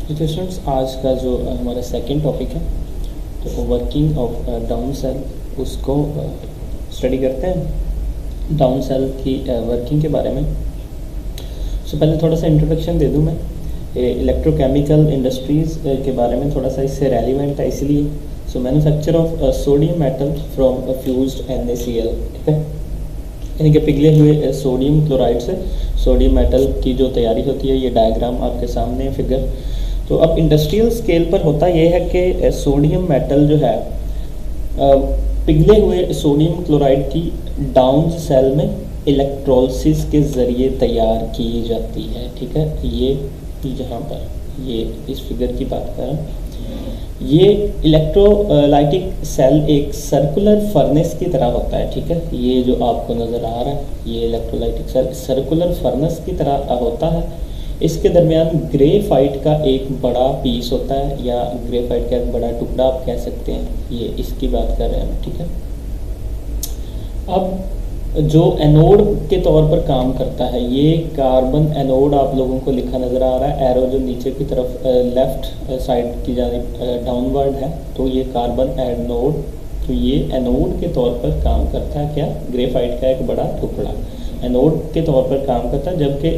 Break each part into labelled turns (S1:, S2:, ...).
S1: तो स्टूडेंट्स आज का जो हमारा सेकंड टॉपिक है तो वर्किंग ऑफ डाउन सेल उसको स्टडी करते हैं। डाउन सेल की वर्किंग के बारे में पहले थोड़ा सा इंट्रोडक्शन दे दूं मैं। इलेक्ट्रोकेमिकल इंडस्ट्रीज़ के बारे में थोड़ा सा इससे रेलिवेंट है इसलिए। Manufacture of sodium metal from fused NaCl, ठीक है, यानी कि पिघले हुए सोडियम क्लोराइड से सोडियम मेटल की जो तैयारी होती है। ये डायग्राम आपके सामने फिगर। तो अब इंडस्ट्रियल स्केल पर होता यह है कि सोडियम मेटल जो है पिघले हुए सोडियम क्लोराइड की डाउन सेल में इलेक्ट्रोलिसिस के ज़रिए तैयार की जाती है, ठीक है। ये यहाँ पर ये इस फिगर की बात कर रहा हूँ। ये इलेक्ट्रोलाइटिक सेल एक सर्कुलर फर्नेस की तरह होता है, ठीक है। ये जो आपको नज़र आ रहा है ये इलेक्ट्रोलाइटिक सेल सर्कुलर फर्नेस की तरह होता है। इसके दरमियान ग्रेफाइट का एक बड़ा पीस होता है या ग्रेफाइट का एक बड़ा टुकड़ा आप कह सकते हैं। ये इसकी बात कर रहे हैं, ठीक है। अब जो एनोड के तौर पर काम करता है ये कार्बन एनोड आप लोगों को लिखा नज़र आ रहा है। एरो जो नीचे की तरफ लेफ्ट साइड की जानिब डाउनवर्ड है तो ये कार्बन एनोड, तो ये एनोड के तौर पर काम करता है। क्या? ग्रेफाइट का एक बड़ा टुकड़ा एनोड के तौर पर काम करता है, जबकि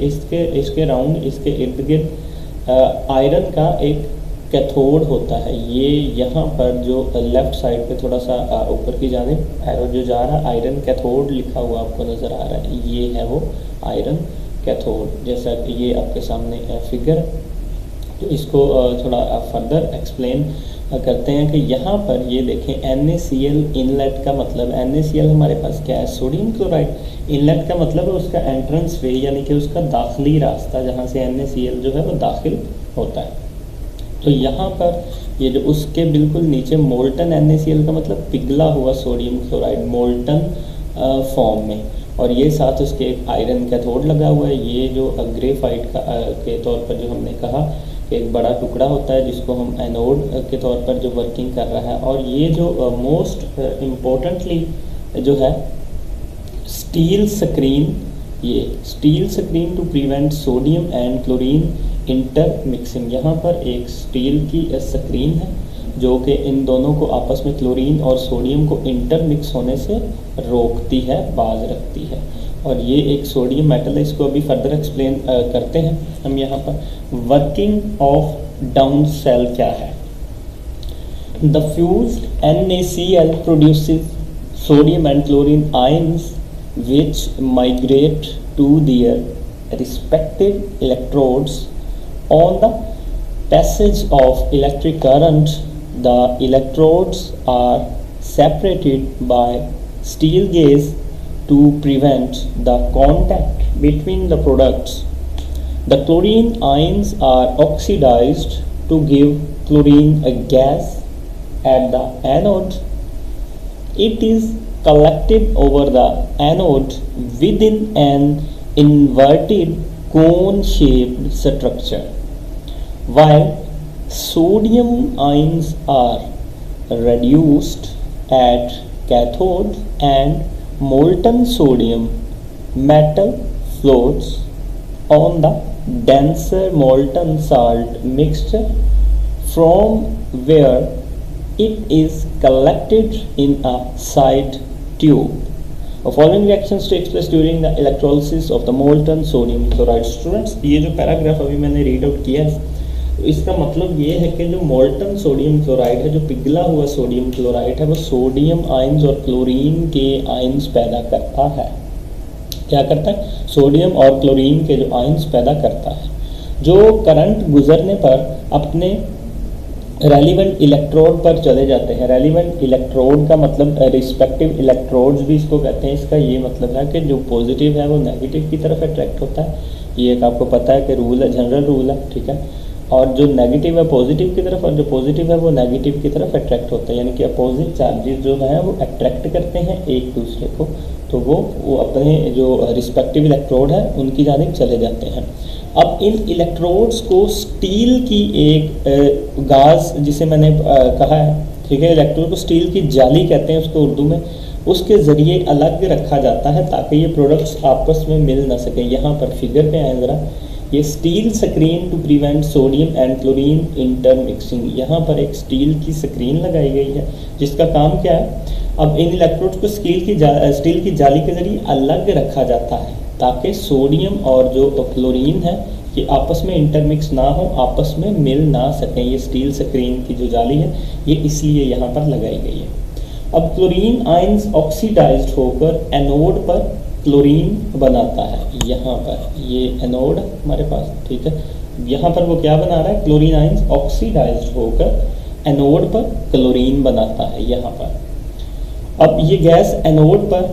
S1: इसके राउंड इसके इर्द गिर्द आयरन का एक कैथोड होता है। ये यहाँ पर जो लेफ़्ट साइड पे थोड़ा सा ऊपर की जानिब एरो जो जा रहा है आयरन कैथोड लिखा हुआ आपको नज़र आ रहा है। ये है वो आयरन कैथोड, जैसा कि ये आपके सामने फिगर। तो इसको थोड़ा फर्दर एक्सप्लेन करते हैं कि यहाँ पर ये देखें NaCl इनलेट का मतलब NaCl हमारे पास क्या है? Sodium chloride. इनलेट का मतलब है उसका एंट्रेंस वे, यानी कि उसका दाखिली रास्ता जहाँ से NaCl जो है वो दाखिल होता है। तो यहाँ पर ये जो उसके बिल्कुल नीचे मोल्टन NaCl का मतलब पिघला हुआ सोडियम क्लोराइड मोल्टन फॉर्म में, और ये साथ उसके एक आयरन कैथोड लगा हुआ है। ये जो ग्रेफाइट का के तौर पर जो हमने कहा एक बड़ा टुकड़ा होता है जिसको हम एनोड के तौर पर जो वर्किंग कर रहा है। और ये जो मोस्ट इम्पोर्टेंटली जो है स्टील स्क्रीन, ये steel screen to prevent sodium and chlorine intermixing. यहाँ पर एक स्टील की स्क्रीन है जो कि इन दोनों को आपस में क्लोरीन और सोडियम को इंटर मिक्स होने से रोकती है, बाज रखती है। और ये एक सोडियम मेटल है, इसको अभी फर्दर एक्सप्लेन करते हैं हम। यहाँ पर वर्किंग ऑफ डाउन सेल क्या है? The fused NaCl produces sodium and chlorine ions which migrate to their respective electrodes. On the passage of electric current, the electrodes are separated by steel gauge to prevent the contact between the products. The chlorine ions are oxidized to give chlorine a gas at the anode. It is collected over the anode within an inverted cone-shaped structure. While sodium ions are reduced at cathode and molten sodium metal floats on the denser molten salt mixture, from where it is collected in a side tube. The following reactions takes place during the electrolysis of the molten sodium chloride. Students, ये जो paragraph अभी मैंने read out किया है तो इसका मतलब ये है कि जो मोल्टन सोडियम क्लोराइड है, जो पिघला हुआ सोडियम क्लोराइड है, वो सोडियम आयंस और क्लोरीन के आयंस पैदा करता है। क्या करता है? सोडियम और क्लोरीन के जो आयंस पैदा करता है, जो करंट गुजरने पर अपने रेलिवेंट इलेक्ट्रोड पर चले जाते हैं। रेलिवेंट इलेक्ट्रोड का मतलब रिस्पेक्टिव इलेक्ट्रोड्स भी इसको कहते हैं। इसका ये मतलब है कि जो पॉजिटिव है वो नेगेटिव की तरफ अट्रैक्ट होता है। ये एक आपको पता है कि रूल है, जनरल रूल है, ठीक है। और जो नेगेटिव है पॉजिटिव की तरफ और जो पॉजिटिव है वो नेगेटिव की तरफ अट्रैक्ट होता है, यानी कि अपोजिट चार्जेस जो हैं वो अट्रैक्ट करते हैं एक दूसरे को, तो वो अपने जो रिस्पेक्टिव इलेक्ट्रोड है उनकी जानिब चले जाते हैं। अब इन इलेक्ट्रोड्स को स्टील की एक गाज जिसे मैंने कहा है, ठीक है, इलेक्ट्रोड को स्टील की जाली कहते हैं उसको उर्दू में, उसके ज़रिए अलग रखा जाता है ताकि ये प्रोडक्ट्स आपस में मिल ना सकें। यहाँ पर फिगर पे आए ज़रा, ये steel screen to prevent sodium and chlorine intermixing, यहाँ पर एक स्टील की स्क्रीन लगाई गई है जिसका काम क्या है, अब इन इलेक्ट्रोड्स को स्टील की जाली के जरिए अलग रखा जाता है ताकि सोडियम और जो क्लोरीन है कि आपस में इंटरमिक्स ना हो, आपस में मिल ना सकें। ये स्टील स्क्रीन की जो जाली है ये इसलिए यहाँ पर लगाई गई है। अब क्लोरीन आयंस ऑक्सीडाइज्ड होकर एनोड पर क्लोरीन बनाता है, यहाँ पर ये एनोड हमारे पास, ठीक है, यहाँ पर वो क्या बना रहा है, क्लोरीन आयंस ऑक्सीडाइज्ड होकर एनोड पर क्लोरीन बनाता है यहाँ पर। अब ये गैस एनोड पर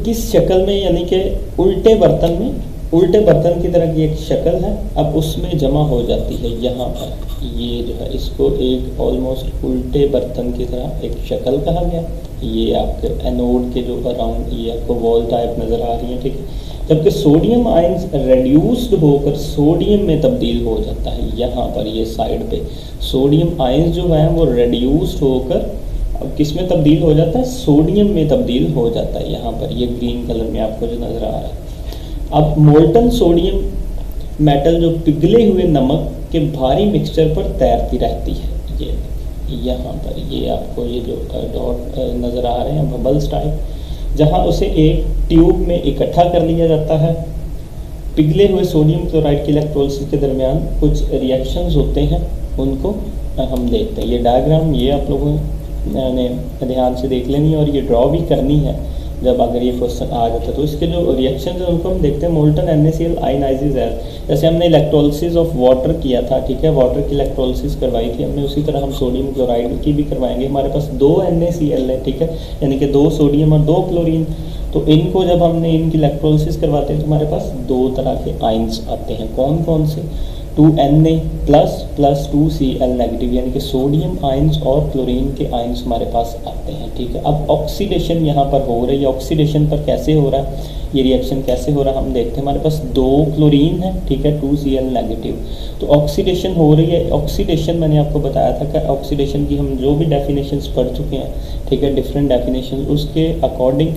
S1: किस शक्ल में, यानी कि उल्टे बर्तन की तरह की एक शक्ल है, अब उसमें जमा हो जाती है यहाँ पर। ये जो है इसको एक ऑलमोस्ट उल्टे बर्तन की तरह एक शक्ल कहा गया। ये आपके एनोड के जो अराउंड ये आपको वॉल टाइप नज़र आ रही है, ठीक है। जबकि सोडियम आयंस रेड्यूस्ड होकर सोडियम में तब्दील हो जाता है, यहाँ पर ये साइड पे सोडियम आयंस जो है वो रेड्यूस्ड होकर अब किस में तब्दील हो जाता है, सोडियम में तब्दील हो जाता है। यहाँ पर ये ग्रीन कलर में आपको जो नज़र आ रहा है। अब मोल्टन सोडियम मेटल जो पिघले हुए नमक के भारी मिक्सचर पर तैरती रहती है, ये यहाँ पर ये आपको ये जो डॉट नज़र आ रहे हैं बबल्स टाइप, जहाँ उसे एक ट्यूब में इकट्ठा कर लिया जाता है। पिघले हुए सोडियम क्लोराइड के इलेक्ट्रोलिसिस के दरमियान कुछ रिएक्शंस होते हैं, उनको हम देखते हैं। ये डायग्राम ये आप लोगों ने ध्यान से देख लेनी है और ये ड्रॉ भी करनी है जब अगर ये क्वेश्चन आ जाता है। तो इसके जो रिएक्शंस हैं उनको हम देखते हैं। मोल्टन NaCl आयनाइजेज एज, जैसे हमने इलेक्ट्रोलिसिस ऑफ वाटर किया था, ठीक है, वाटर की इलेक्ट्रोलिसिस करवाई थी हमने, उसी तरह हम सोडियम क्लोराइड की भी करवाएंगे। हमारे पास 2 NaCl है, ठीक है, यानी कि 2 सोडियम और 2 क्लोरीन। तो इनको जब हमने इनकी इलेक्ट्रोलिसिस करवाते हैं तो हमारे पास 2 तरह के आयंस आते हैं। कौन कौन से, 2Na प्लस 2Cl नेगेटिव, यानी कि सोडियम आयंस और क्लोरीन के आयंस हमारे पास आते हैं, ठीक है। अब ऑक्सीडेशन यहाँ पर हो रही है, ऑक्सीडेशन पर कैसे हो रहा है, ये रिएक्शन कैसे हो रहा है हम देखते हैं। हमारे पास 2 क्लोरीन है, ठीक है, 2Cl नेगेटिव, तो ऑक्सीडेशन हो रही है। ऑक्सीडेशन मैंने आपको बताया था कि ऑक्सीडेशन की हम जो भी डेफिनेशंस पढ़ चुके हैं, ठीक है, डिफरेंट डेफिनेशन, उसके अकॉर्डिंग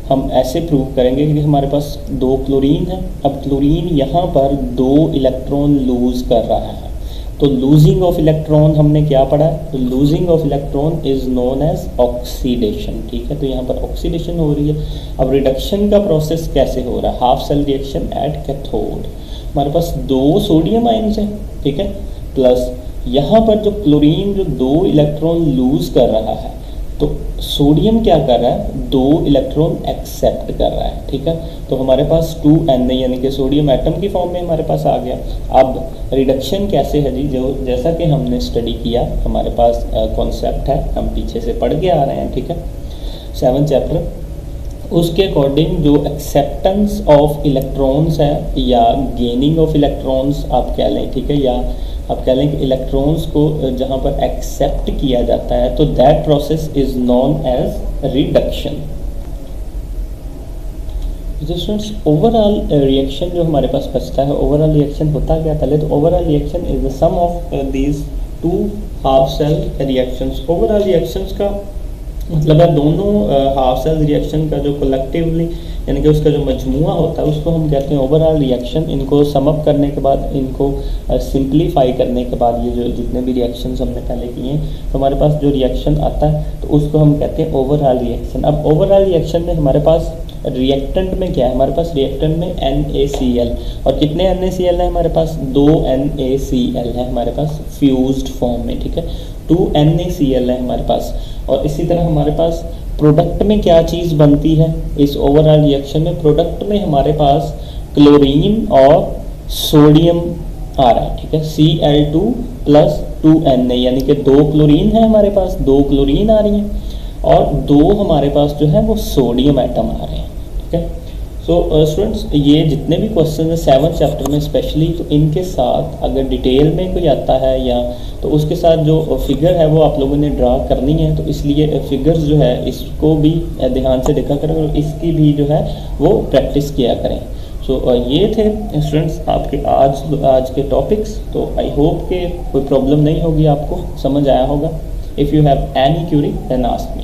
S1: हम ऐसे प्रूव करेंगे कि हमारे पास 2 क्लोरीन है। अब क्लोरीन यहाँ पर 2 इलेक्ट्रॉन लूज कर रहा है, तो लूजिंग ऑफ इलेक्ट्रॉन हमने क्या पढ़ा है, तो losing of electron is known as oxidation, ठीक है। तो यहाँ पर ऑक्सीडेशन हो रही है। अब रिडक्शन का प्रोसेस कैसे हो रहा है, half cell reaction at cathode. हमारे पास 2 सोडियम आयंस है, ठीक है, प्लस यहाँ पर जो क्लोरीन जो 2 इलेक्ट्रॉन लूज कर रहा है, तो सोडियम क्या कर रहा है, 2 इलेक्ट्रॉन एक्सेप्ट कर रहा है, ठीक है। तो हमारे पास 2Na यानी कि सोडियम एटम की फॉर्म में हमारे पास आ गया। अब रिडक्शन कैसे है जी, जो जैसा कि हमने स्टडी किया, हमारे पास कॉन्सेप्ट है, हम पीछे से पढ़ के आ रहे हैं, ठीक है, 7th चैप्टर, उसके अकॉर्डिंग जो एक्सेप्टेंस ऑफ इलेक्ट्रॉन्स है या गेनिंग ऑफ इलेक्ट्रॉन्स आप कह लें, ठीक है, या आप कह लें कि इलेक्ट्रॉन्स को जहाँ पर एक्सेप्ट किया जाता है, तो that process is known as reduction. Students, overall reaction जो हमारे पास बचता है, ओवरऑल रिएक्शन होता क्या पहले, तो overall reaction is the sum of these 2 half cell reactions. Overall reactions का मतलब है दोनों हाफ सेल रिएक्शन का जो कलेक्टिवली यानी कि उसका जो मजमुआ होता है उसको हम कहते हैं ओवरऑल रिएक्शन। इनको समअप करने के बाद, इनको सिंप्लीफाई करने के बाद, ये जो जितने भी रिएक्शंस हमने पहले किए हैं, तो हमारे पास जो रिएक्शन आता है तो उसको हम कहते हैं ओवरऑल रिएक्शन। अब ओवरऑल रिएक्शन में हमारे पास रिएक्टेंट में क्या है, हमारे पास रिएक्टेंट में NaCl, और कितने NaCl है हमारे पास, 2 NaCl है हमारे पास फ्यूज्ड फॉर्म में, ठीक है, 2 NaCl है हमारे पास। और इसी तरह हमारे पास प्रोडक्ट में क्या चीज़ बनती है इस ओवरऑल रिएक्शन में, प्रोडक्ट में हमारे पास क्लोरीन और सोडियम आ रहा है, ठीक है, Cl2 प्लस 2Na, यानी कि 2 क्लोरीन है हमारे पास, 2 क्लोरीन आ रही हैं और 2 हमारे पास जो है वो सोडियम एटम आ रहे हैं, ठीक है। सो स्टूडेंट्स, ये जितने भी क्वेश्चन हैं 7th चैप्टर में स्पेशली, तो इनके साथ अगर डिटेल में कोई आता है या तो उसके साथ जो फिगर है वो आप लोगों ने ड्रा करनी है, तो इसलिए फिगर्स जो है इसको भी ध्यान से देखा करें और इसकी भी जो है वो प्रैक्टिस किया करें। सो ये थे स्टूडेंट्स आपके आज के टॉपिक्स। तो आई होप कि कोई प्रॉब्लम नहीं होगी, आपको समझ आया होगा। If you have any query then ask me.